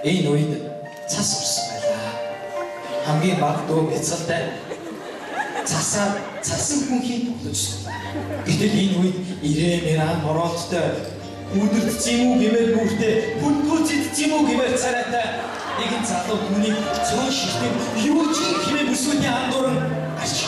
Энэ үед цас урсан байлаа. Хамгийн бага дуу бяцалтай цасан хүнхий тоглож байна. Гэтэл энэ үед ирээ морооттой өдөрт зимүү гэмээр нүртэй бүнтүүцэд зимүү гэмээр царайтай нэгэн залуу түүний цоо шилтэн юу ч хэмээн бүсгүйний андууран гарч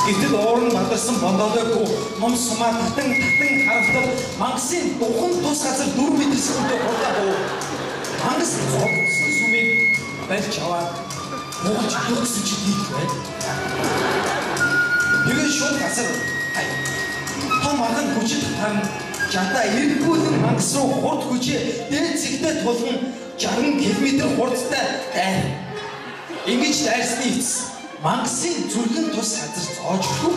Гэтэл уурн бадарсан бондоодойгүй ном сумаа татан харавтал мангасын духан тус газар 4 м секундэд хурдаа. Мангас зогссон сүмийг барьж аваад мууч өгсөн чи дийх бай. Тэгээд шууд газар том арган хүчит харна. Жада эргүүлэн мангас руу хурд хүчээ дээд зэгтээ тулган 60 км хурдтай дайр. Ингэж дайрсны эц мангасын зүрхэн тус газар зоож өгөв.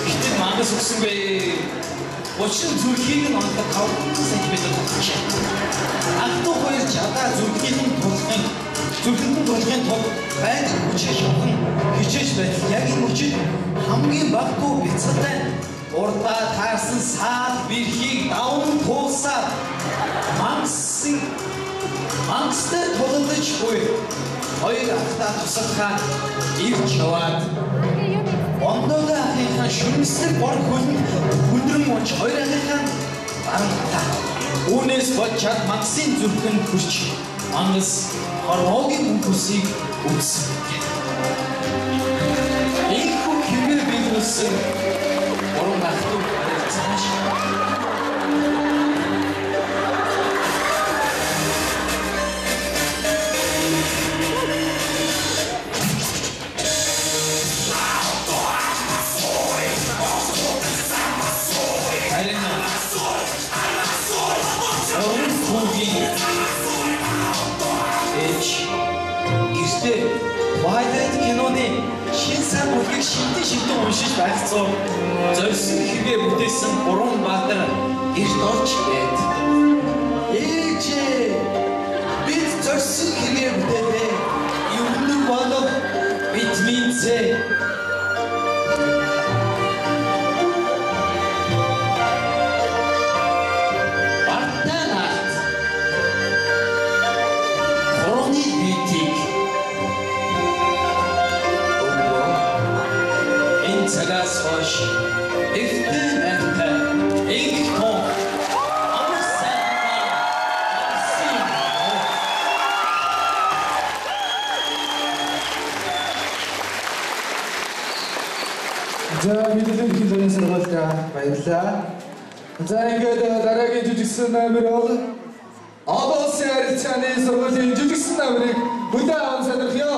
Гэтэл мангас өгсөнгүй. Учир нь зүрхийг нь ондог 5 см татчих. Агдуу хоёр жада зүрхийн тулгын тул байдаг хүчээ шавхан хичээж байх. Яг энэ хүчит хамгийн багтуу бяцалтай урдаа таарсан саад бэрхийг даван туулсаад мангастай тулгаж буй. Хоёр ахтаа тусалхаа ирж яваад ондоога ахийнхаа шүмслэг бор хөлөнд хүндрэн мууч хоёр ахийнхаа барамтаа. Үүнээс бодчаад мангасын зүрхэн хүрч мангас хорвоогийн мөнхөсийг үгсэн. Ийхүү хэмээр биелүүлсэн уран ахтуу цааш. Twilight киноны шин сан бүхийг шимтэн уншиж байцсан зорьсон хэрэгээ бүтээсэн Бурхан Баатар гэрт орж байд. Ээжээ бид зорьсон хэрэгээ бүтээвэ. Юуны болов бид минзээ. Бартанат хороны битик цагаас хойш эвтэн амтай их том амсан За мэдээлэл хэлсэн сургуультай баярлалаа. За ингээд дараагийн жүжигсэн номер бол Олон улсын харилцааны сургуулийн жүжигсэн номерыг бүдээ аван сонирхъё.